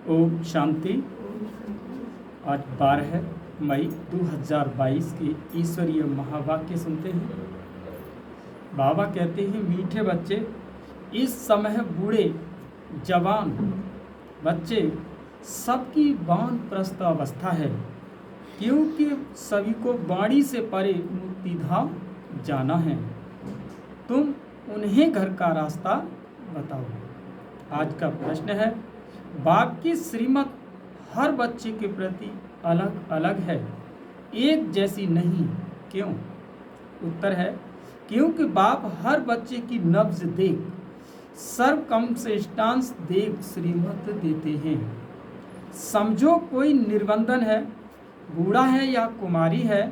ओम शांति। आज 12 मई 2022 के ईश्वरीय महावाक्य सुनते हैं। बाबा कहते हैं, मीठे बच्चे, इस समय बूढ़े जवान बच्चे सबकी वानप्रस्थ अवस्था है, क्योंकि सभी को बाड़ी से परे मुक्तिधाम जाना है। तुम उन्हें घर का रास्ता बताओ। आज का प्रश्न है, बाप की श्रीमत हर बच्चे के प्रति अलग अलग है, एक जैसी नहीं। क्यों? उत्तर है, क्योंकि बाप हर बच्चे की नब्ज देख, सर्वकमसेष्टांश देख श्रीमत देते हैं। समझो कोई निर्बंधन है, बूढ़ा है या कुमारी है,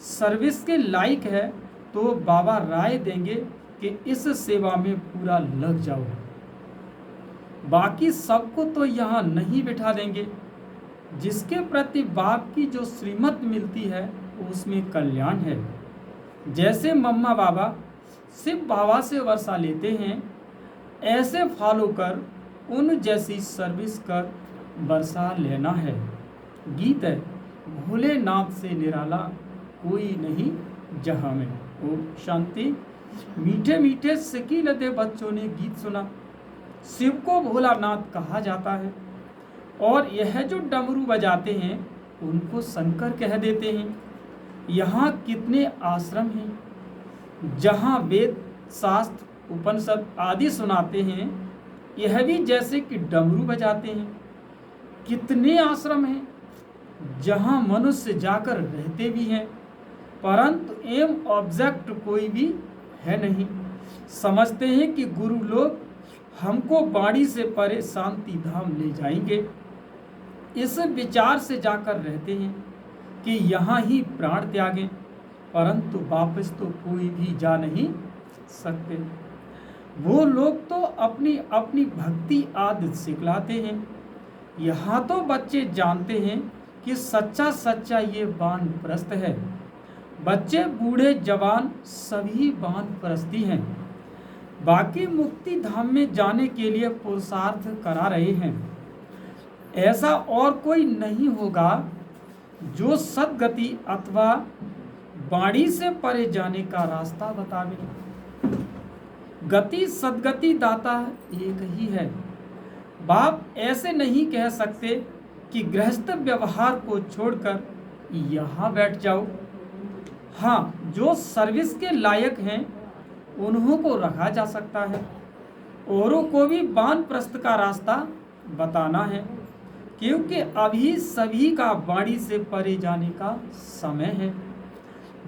सर्विस के लायक है, तो बाबा राय देंगे कि इस सेवा में पूरा लग जाओ। बाकी सबको तो यहाँ नहीं बिठा देंगे। जिसके प्रति बाप की जो श्रीमत मिलती है उसमें कल्याण है। जैसे मम्मा बाबा शिव बाबा से वर्षा लेते हैं, ऐसे फॉलो कर उन जैसी सर्विस कर वर्षा लेना है। गीत है, भोलेनाथ से निराला कोई नहीं जहाँ में। ओम शांति। मीठे मीठे सिकीलते बच्चों ने गीत सुना। शिव को भोलानाथ कहा जाता है, और यह जो डमरू बजाते हैं उनको शंकर कह देते हैं। यहाँ कितने आश्रम हैं जहाँ वेद शास्त्र उपनिषद आदि सुनाते हैं, यह भी जैसे कि डमरू बजाते हैं। कितने आश्रम हैं जहाँ मनुष्य जाकर रहते भी हैं, परंतु एम ऑब्जेक्ट कोई भी है नहीं। समझते हैं कि गुरु लोग हमको बाड़ी से परे शांति धाम ले जाएंगे। इस विचार से जाकर रहते हैं कि यहाँ ही प्राण त्यागें, परंतु वापस तो कोई भी जा नहीं सकते। वो लोग तो अपनी अपनी भक्ति आदि सिखलाते हैं। यहाँ तो बच्चे जानते हैं कि सच्चा सच्चा ये वानप्रस्थ है। बच्चे बूढ़े जवान सभी वानप्रस्थी हैं। बाकी मुक्ति धाम में जाने के लिए पुरुषार्थ करा रहे हैं। ऐसा और कोई नहीं होगा जो सद्गति अथवा बाड़ी से परे जाने का रास्ता बतावे। गति सद्गति दाता एक ही है। बाप ऐसे नहीं कह सकते कि गृहस्थ व्यवहार को छोड़कर यहाँ बैठ जाओ। हाँ, जो सर्विस के लायक हैं उन्हों को रखा जा सकता है। औरों को भी वानप्रस्थ का रास्ता बताना है, क्योंकि अभी सभी का बाड़ी से परे जाने का समय है।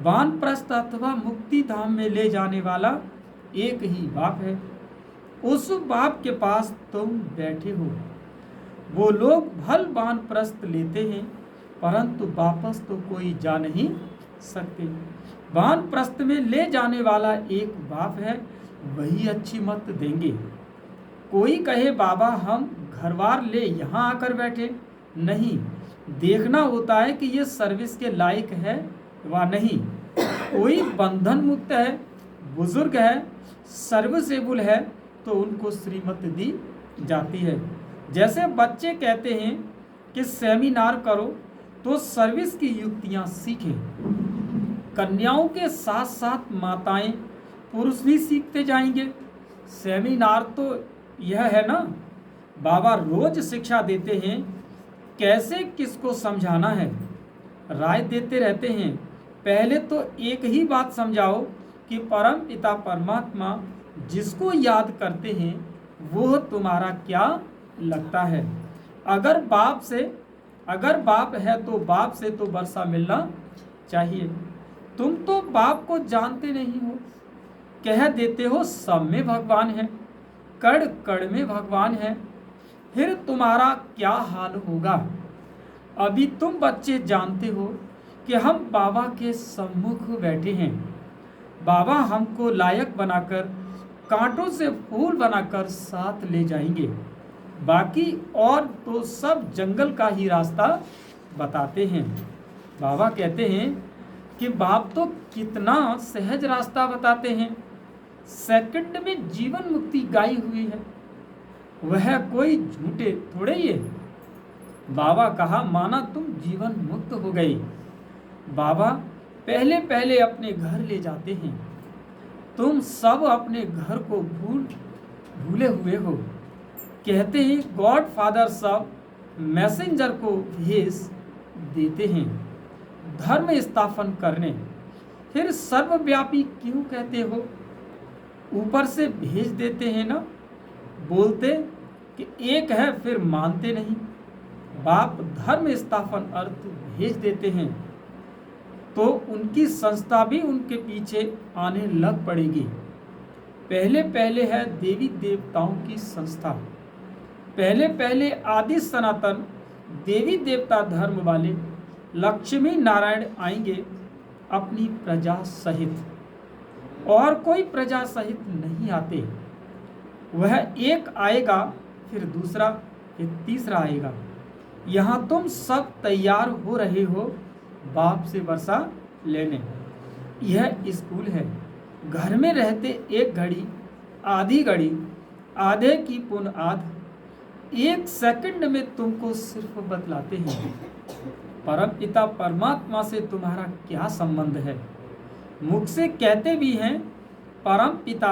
वानप्रस्थ अथवा मुक्ति धाम में ले जाने वाला एक ही बाप है। उस बाप के पास तुम बैठे हो। वो लोग भल वानप्रस्थ लेते हैं, परंतु वापस तो कोई जा नहीं सकते। वानप्रस्थ में ले जाने वाला एक बाप है, वही अच्छी मत देंगे। कोई कहे बाबा हम घरवार ले यहाँ आकर बैठे, नहीं, देखना होता है कि ये सर्विस के लायक है वा नहीं। कोई बंधन मुक्त है, बुजुर्ग है, सर्विसेबल है, तो उनको श्रीमत दी जाती है। जैसे बच्चे कहते हैं कि सेमिनार करो तो सर्विस की युक्तियाँ सीखें। कन्याओं के साथ साथ माताएं पुरुष भी सीखते जाएंगे। सेमिनार तो यह है ना, बाबा रोज शिक्षा देते हैं कैसे किसको समझाना है, राय देते रहते हैं। पहले तो एक ही बात समझाओ कि परम पिता परमात्मा जिसको याद करते हैं वो तुम्हारा क्या लगता है। अगर बाप है तो बाप से तो वर्षा मिलना चाहिए। तुम तो बाप को जानते नहीं हो, कह देते हो सब में भगवान है, कड़ कड़ में भगवान है। फिर तुम्हारा क्या हाल होगा। अभी तुम बच्चे जानते हो कि हम बाबा के सम्मुख बैठे हैं। बाबा हमको लायक बनाकर कांटों से फूल बनाकर साथ ले जाएंगे। बाकी और तो सब जंगल का ही रास्ता बताते हैं। बाबा कहते हैं कि बाप तो कितना सहज रास्ता बताते हैं। सेकंड में जीवन मुक्ति गाई हुई है। वह कोई झूठे थोड़े ही है। बाबा कहा, माना तुम जीवन मुक्त हो गई। बाबा पहले पहले अपने घर ले जाते हैं। तुम सब अपने घर को भूले हुए हो। कहते हैं गॉड फादर सब मैसेंजर को भेज देते हैं धर्म स्थापन करने। फिर सर्वव्यापी क्यों कहते हो? ऊपर से भेज देते हैं ना। बोलते कि एक है फिर मानते नहीं। बाप धर्म स्थापन अर्थ भेज देते हैं तो उनकी संस्था भी उनके पीछे आने लग पड़ेगी। पहले पहले है देवी देवताओं की संस्था। पहले पहले आदि सनातन देवी देवता धर्म वाले लक्ष्मी नारायण आएंगे अपनी प्रजा सहित, और कोई प्रजा सहित नहीं आते। वह एक आएगा, फिर दूसरा, फिर तीसरा आएगा। यहाँ तुम सब तैयार हो रहे हो बाप से वर्षा लेने। यह स्कूल है। घर में रहते एक घड़ी, आधी घड़ी, आधे की पुन आध, एक सेकंड में तुमको सिर्फ बतलाते हैं परम पिता परमात्मा से तुम्हारा क्या संबंध है। मुख से कहते भी हैं परम पिता,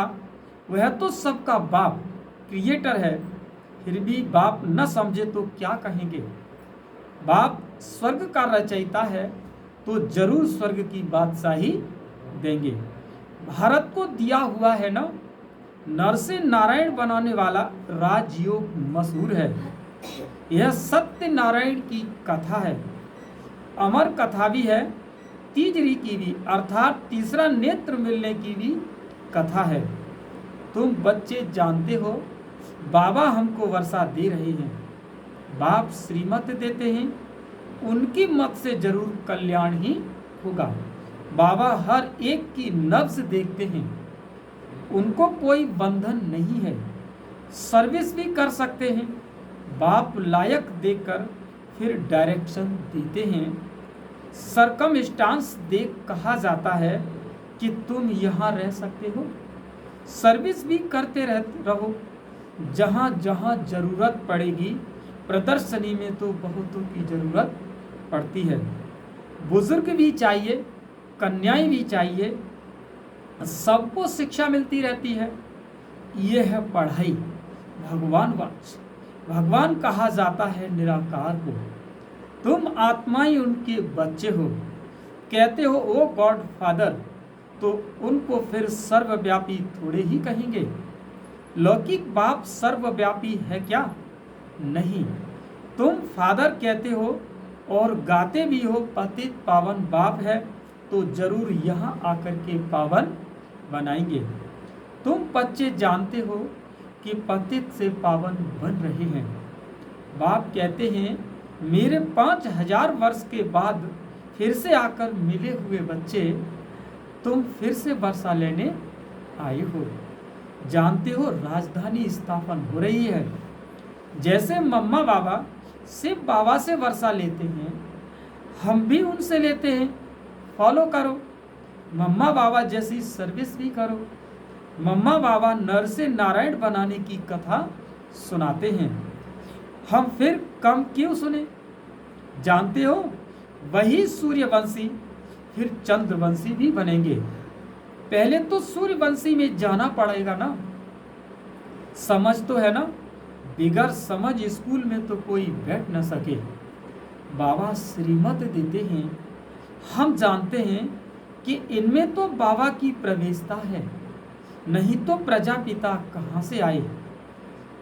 वह तो सबका बाप क्रिएटर है, फिर भी बाप न समझे तो क्या कहेंगे। बाप स्वर्ग का रचयिता है तो जरूर स्वर्ग की बादशाही देंगे। भारत को दिया हुआ है ना, नर से नारायण बनाने वाला राजयोग मशहूर है। यह सत्य नारायण की कथा है। अमर कथा भी है। तीजरी की भी, अर्थात तीसरा नेत्र मिलने की भी कथा है। तुम बच्चे जानते हो बाबा हमको वर्षा दे रहे हैं। बाप श्रीमत देते हैं, उनकी मत से जरूर कल्याण ही होगा। बाबा हर एक की नब्ज देखते हैं, उनको कोई बंधन नहीं है। सर्विस भी कर सकते हैं। बाप लायक देकर फिर डायरेक्शन देते हैं। सरकमस्टांस देख कहा जाता है कि तुम यहाँ रह सकते हो। सर्विस भी करते रहो। जहाँ जहाँ जरूरत पड़ेगी, प्रदर्शनी में तो बहुतों की जरूरत पड़ती है। बुजुर्ग भी चाहिए, कन्याएं भी चाहिए, सबको शिक्षा मिलती रहती है। ये है पढ़ाई। भगवान वाच, भगवान कहा जाता है निराकार को। तुम आत्माएं उनके बच्चे हो। कहते हो ओ गॉड फादर, तो उनको फिर सर्वव्यापी थोड़े ही कहेंगे। लौकिक बाप सर्वव्यापी है क्या? नहीं। तुम फादर कहते हो और गाते भी हो पतित पावन बाप है, तो जरूर यहाँ आकर के पावन बनाएंगे। तुम बच्चे जानते हो कि पतित से पावन बन रहे हैं। बाप कहते हैं मेरे 5000 वर्ष के बाद फिर से आकर मिले हुए बच्चे, तुम फिर से वर्षा लेने आए हो। जानते हो राजधानी स्थापन हो रही है। जैसे मम्मा बाबा शिव बाबा से वर्षा लेते हैं, हम भी उनसे लेते हैं। फॉलो करो। मम्मा बाबा जैसी सर्विस भी करो। मम्मा बाबा नर से नारायण बनाने की कथा सुनाते हैं, हम फिर कम क्यों सुने? जानते हो वही सूर्यवंशी फिर चंद्रवंशी भी बनेंगे। पहले तो सूर्यवंशी में जाना पड़ेगा ना। समझ तो है ना, बिगर समझ स्कूल में तो कोई बैठ न सके। बाबा श्रीमत देते हैं। हम जानते हैं कि इनमें तो बाबा की प्रवेशता है, नहीं तो प्रजापिता कहाँ से आए।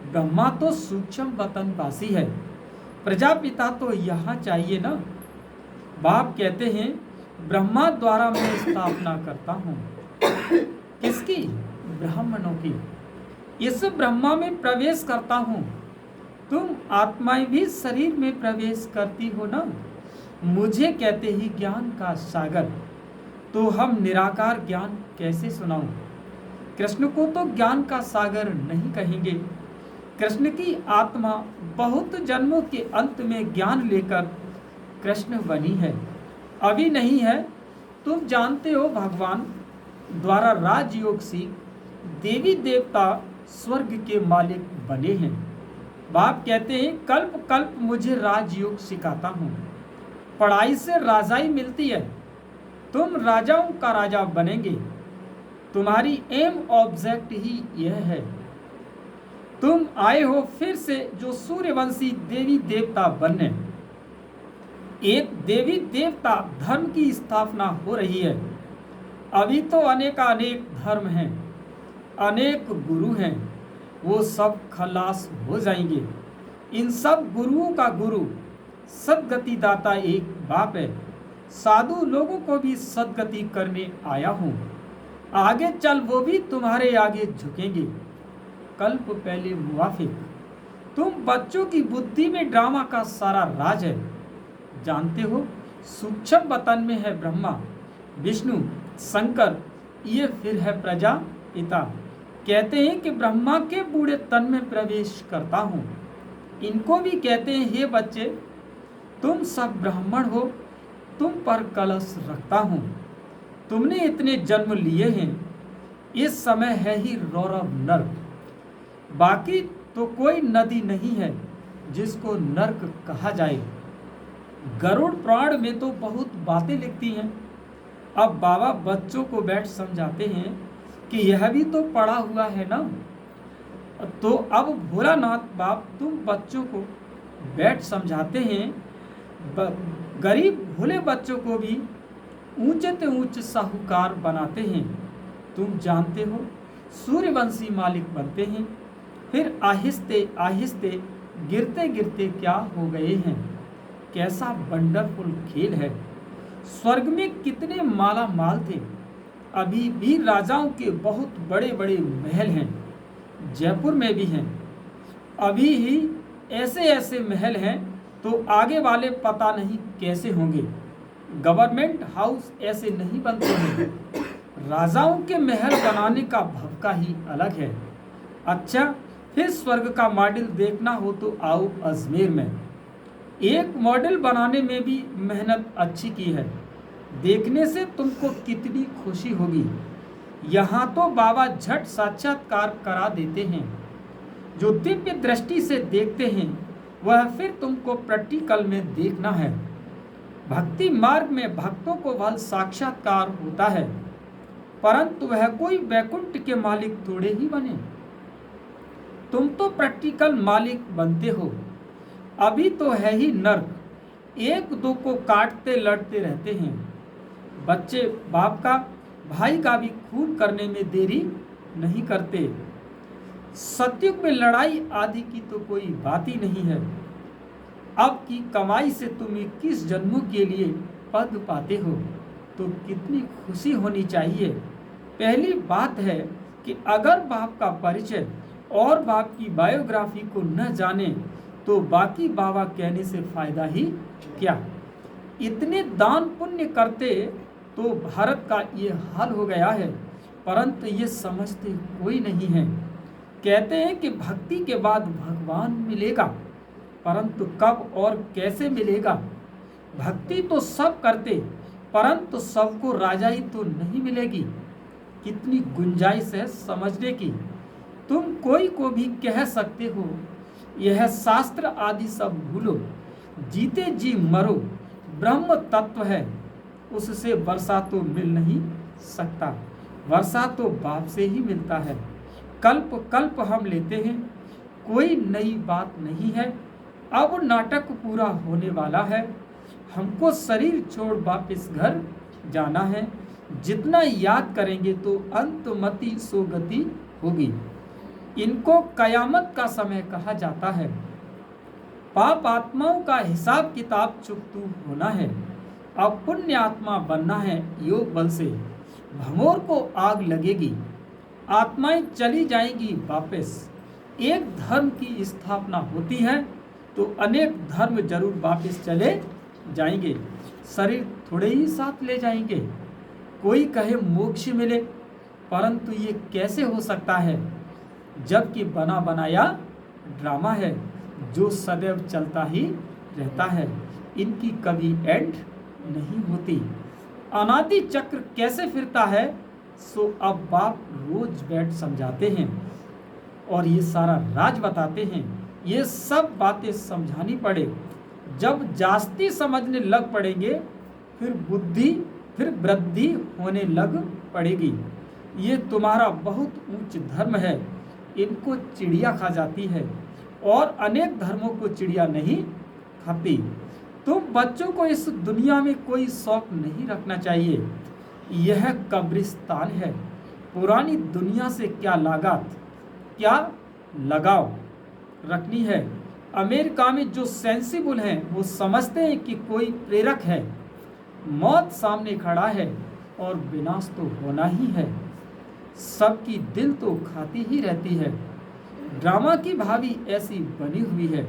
ब्रह्मा तो सूक्ष्म वतनवासी है, प्रजापिता तो यहाँ चाहिए ना। बाप कहते हैं ब्रह्मा द्वारा मैं स्थापना करता हूँ। किसकी? ब्राह्मणों की। इस ब्रह्मा में प्रवेश करता हूँ। तुम आत्माएं भी शरीर में प्रवेश करती हो ना। मुझे कहते ही ज्ञान का सागर, तो हम निराकार ज्ञान कैसे सुनाऊं? कृष्ण को तो ज्ञान का सागर नहीं कहेंगे। कृष्ण की आत्मा बहुत जन्मों के अंत में ज्ञान लेकर कृष्ण बनी है, अभी नहीं है। तुम जानते हो भगवान द्वारा राजयोग सीख देवी देवता स्वर्ग के मालिक बने हैं। बाप कहते हैं कल्प कल्प मुझे राजयोग सिखाता हूँ, पढ़ाई से राजाई मिलती है, तुम राजाओं का राजा बनेंगे, तुम्हारी एम ऑब्जेक्ट ही यह है। तुम आए हो फिर से जो सूर्यवंशी देवी देवता बनने। एक देवी देवता धर्म की स्थापना हो रही है। अभी तो अनेकानेक धर्म हैं, अनेक गुरु हैं, वो सब खलास हो जाएंगे। इन सब गुरुओं का गुरु सदगति दाता एक बाप है। साधु लोगों को भी सदगति करने आया हूँ, आगे चल वो भी तुम्हारे आगे झुकेंगे। कल्प पहले मुवाफिक। तुम बच्चों की बुद्धि में ड्रामा का सारा राज है। जानते हो सूक्ष्म वतन में है ब्रह्मा विष्णु शंकर, ये फिर है प्रजापिता। कहते हैं कि ब्रह्मा के बूढ़े तन में प्रवेश करता हूँ। इनको भी कहते हैं हे बच्चे तुम सब ब्राह्मण हो, तुम पर कलश रखता हूँ। तुमने इतने जन्म लिए हैं, इस समय है ही रौरव नर्क। बाकी तो कोई नदी नहीं है जिसको नर्क कहा जाए। गरुड़ पुराण में तो बहुत बातें लिखती हैं। अब बाबा बच्चों को बैठ समझाते हैं कि यह भी तो पढ़ा हुआ है ना। तो अब भोलानाथ बाप तुम बच्चों को बैठ समझाते हैं। गरीब भोले बच्चों को भी ऊंचे से ऊंचे साहूकार बनाते हैं। तुम जानते हो सूर्यवंशी मालिक बनते हैं, फिर आहिस्ते आहिस्ते गिरते गिरते क्या हो गए हैं। कैसा वंडरफुल खेल है। स्वर्ग में कितने माला माल थे। अभी भी राजाओं के बहुत बड़े बड़े महल हैं, जयपुर में भी हैं। अभी ही ऐसे ऐसे महल हैं तो आगे वाले पता नहीं कैसे होंगे। गवर्नमेंट हाउस ऐसे नहीं बनते हैं। राजाओं के महल बनाने का भवका ही अलग है। अच्छा फिर स्वर्ग का मॉडल देखना हो तो आओ अजमेर में। एक मॉडल बनाने में भी मेहनत अच्छी की है। देखने से तुमको कितनी खुशी होगी। यहाँ तो बाबा झट साक्षात्कार करा देते हैं। जो दिव्य दृष्टि से देखते हैं वह फिर तुमको प्रैक्टिकल में देखना है। भक्ति मार्ग में भक्तों को वह साक्षात्कार होता है, परंतु वह कोई वैकुंठ के मालिक थोड़े ही बने। तुम तो प्रैक्टिकल मालिक बनते हो। अभी तो है ही नर्क, एक दो को काटते लड़ते रहते हैं। बच्चे बाप का भाई का भी खून करने में देरी नहीं करते। सतयुग में लड़ाई आदि की तो कोई बात ही नहीं है। अब की कमाई से तुम 21 जन्मों के लिए पद पाते हो तो कितनी खुशी होनी चाहिए। पहली बात है कि अगर बाप का परिचय और बाप की बायोग्राफी को न जाने तो बाकी बाबा कहने से फायदा ही क्या। इतने दान पुण्य करते तो भारत का ये हाल हो गया है, परंतु ये समझते कोई नहीं है। कहते हैं कि भक्ति के बाद भगवान मिलेगा, परंतु कब और कैसे मिलेगा। भक्ति तो सब करते, परंतु सबको राजाई तो नहीं मिलेगी। कितनी गुंजाइश है समझने की। तुम कोई को भी कह सकते हो यह शास्त्र आदि सब भूलो, जीते जी मरो, ब्रह्म तत्व है, उससे वर्षा तो मिल नहीं सकता। वर्षा तो बाप से ही मिलता है। कल्प कल्प हम लेते हैं, कोई नई बात नहीं है। अब नाटक पूरा होने वाला है। हमको शरीर छोड़ वापस घर जाना है। जितना याद करेंगे तो अंतमति सोगति होगी। इनको कयामत का समय कहा जाता है। पाप आत्माओं का हिसाब किताब चुकतू होना है। अब पुण्य आत्मा बनना है योग बल से। भमोर को आग लगेगी, आत्माएं चली जाएंगी वापस। एक धर्म की स्थापना होती है तो अनेक धर्म जरूर वापस चले जाएंगे। शरीर थोड़े ही साथ ले जाएंगे। कोई कहे मोक्ष मिले, परंतु ये कैसे हो सकता है जबकि बना बनाया ड्रामा है जो सदैव चलता ही रहता है। इनकी कभी एंड नहीं होती। अनादि चक्र कैसे फिरता है सो अब बाप रोज बैठ समझाते हैं और ये सारा राज बताते हैं। ये सब बातें समझानी पड़े। जब जास्ती समझने लग पड़ेंगे फिर वृद्धि होने लग पड़ेगी। ये तुम्हारा बहुत ऊंच धर्म है, इनको चिड़िया खा जाती है और अनेक धर्मों को चिड़िया नहीं खाती। तुम बच्चों को इस दुनिया में कोई शौक नहीं रखना चाहिए। यह कब्रिस्तान है। पुरानी दुनिया से क्या लागत, क्या लगाव रखनी है। अमेरिका में जो सेंसिबल हैं वो समझते हैं कि कोई प्रेरक है, मौत सामने खड़ा है और विनाश तो होना ही है। सबकी दिल तो खाती ही रहती है। ड्रामा की भाभी ऐसी बनी हुई है।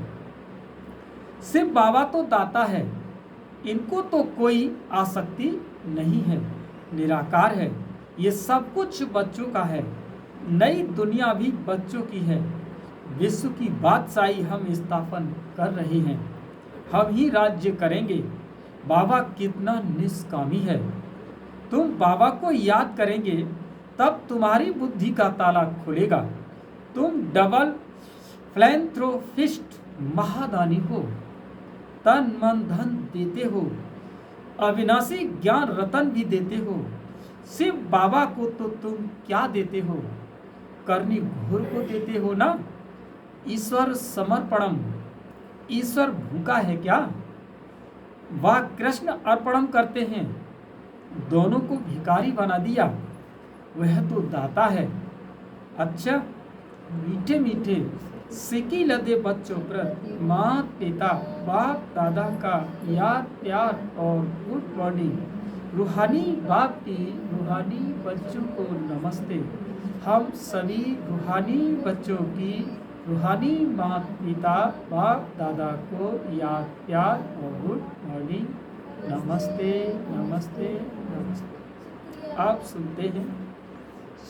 शिव बाबा तो दाता है, इनको तो कोई आसक्ति नहीं है, निराकार है। ये सब कुछ बच्चों का है। नई दुनिया भी बच्चों की है। विश्व की बादशाही हम स्थापन कर रहे हैं, हम ही राज्य करेंगे। बाबा कितना निष्कामी है। तुम बाबा को याद करेंगे तब तुम्हारी बुद्धि का ताला खुलेगा। तुम डबल फिलैंथ्रोपिस्ट महादानी हो, तन मन धन देते हो, अविनाशी ज्ञान रतन भी देते हो। शिव बाबा को तो तुम क्या देते हो, करनी घोर को देते हो ना। ईश्वर समर्पणम, ईश्वर भूखा है क्या? वह कृष्ण अर्पणम करते हैं, दोनों को भिखारी बना दिया। वह तो दाता है। अच्छा, मीठे मीठे सिकी लदे बच्चों पर माँ पिता बाप दादा का याद प्यार और गुड मॉर्निंग। रूहानी बाप की रूहानी बच्चों को नमस्ते। हम सभी रूहानी बच्चों की रूहानी माँ पिता बाप दादा को याद प्यार और गुड मॉर्निंग, नमस्ते नमस्ते नमस्ते। आप सुनते हैं,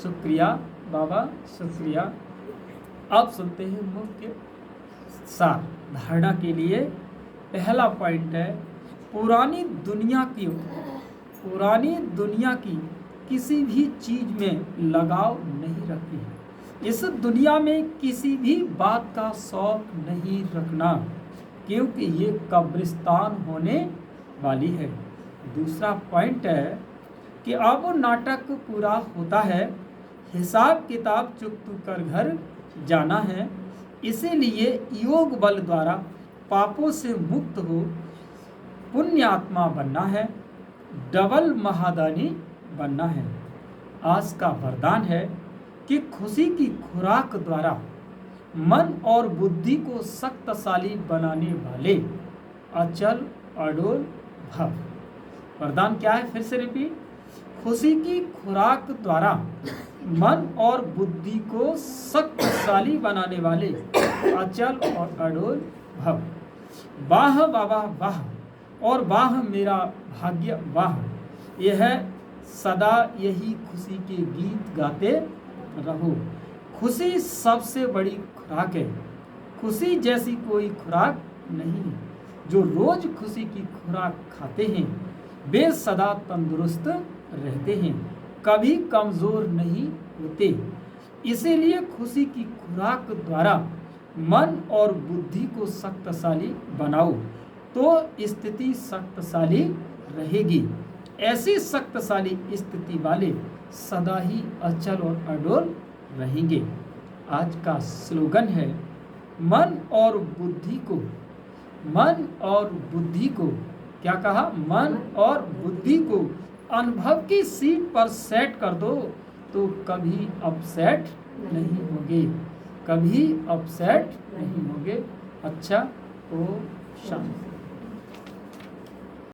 शुक्रिया बाबा शुक्रिया। अब सुनते हैं मुख्य सार। धारणा के लिए पहला पॉइंट है, पुरानी दुनिया की किसी भी चीज में लगाव नहीं रखनी है। इस दुनिया में किसी भी बात का शौक नहीं रखना, क्योंकि ये कब्रिस्तान होने वाली है। दूसरा पॉइंट है कि अब नाटक पूरा होता है, हिसाब किताब चुकता कर घर जाना है। इसीलिए योग बल द्वारा पापों से मुक्त हो पुण्य आत्मा बनना है, डबल महादानी बनना है। आज का वरदान है कि खुशी की खुराक द्वारा मन और बुद्धि को शक्तिशाली बनाने वाले अचल अडोल भव। वरदान क्या है, फिर से रिपीट। खुशी की खुराक द्वारा मन और बुद्धि को शक्तिशाली बनाने वाले अचल और अडोल भव। वाह बाबा वाह, और वाह मेरा भाग्य वाह। यह सदा यही खुशी के गीत गाते रहो। खुशी सबसे बड़ी खुराक है। खुशी जैसी कोई खुराक नहीं है। जो रोज खुशी की खुराक खाते हैं वे सदा तंदुरुस्त रहते हैं, कभी कमजोर नहीं होते। इसीलिए खुशी की खुराक द्वारा मन और बुद्धि को शक्तिशाली बनाओ तो स्थिति शक्तिशाली रहेगी। ऐसी शक्तिशाली स्थिति वाले सदा ही अचल और अडोल रहेंगे। आज का स्लोगन है, मन और बुद्धि को क्या कहा, मन और बुद्धि को अनुभव की सीट पर सेट कर दो तो कभी अपसेट नहीं होगे, कभी अपसेट नहीं होगे। अच्छा, ओ शांति।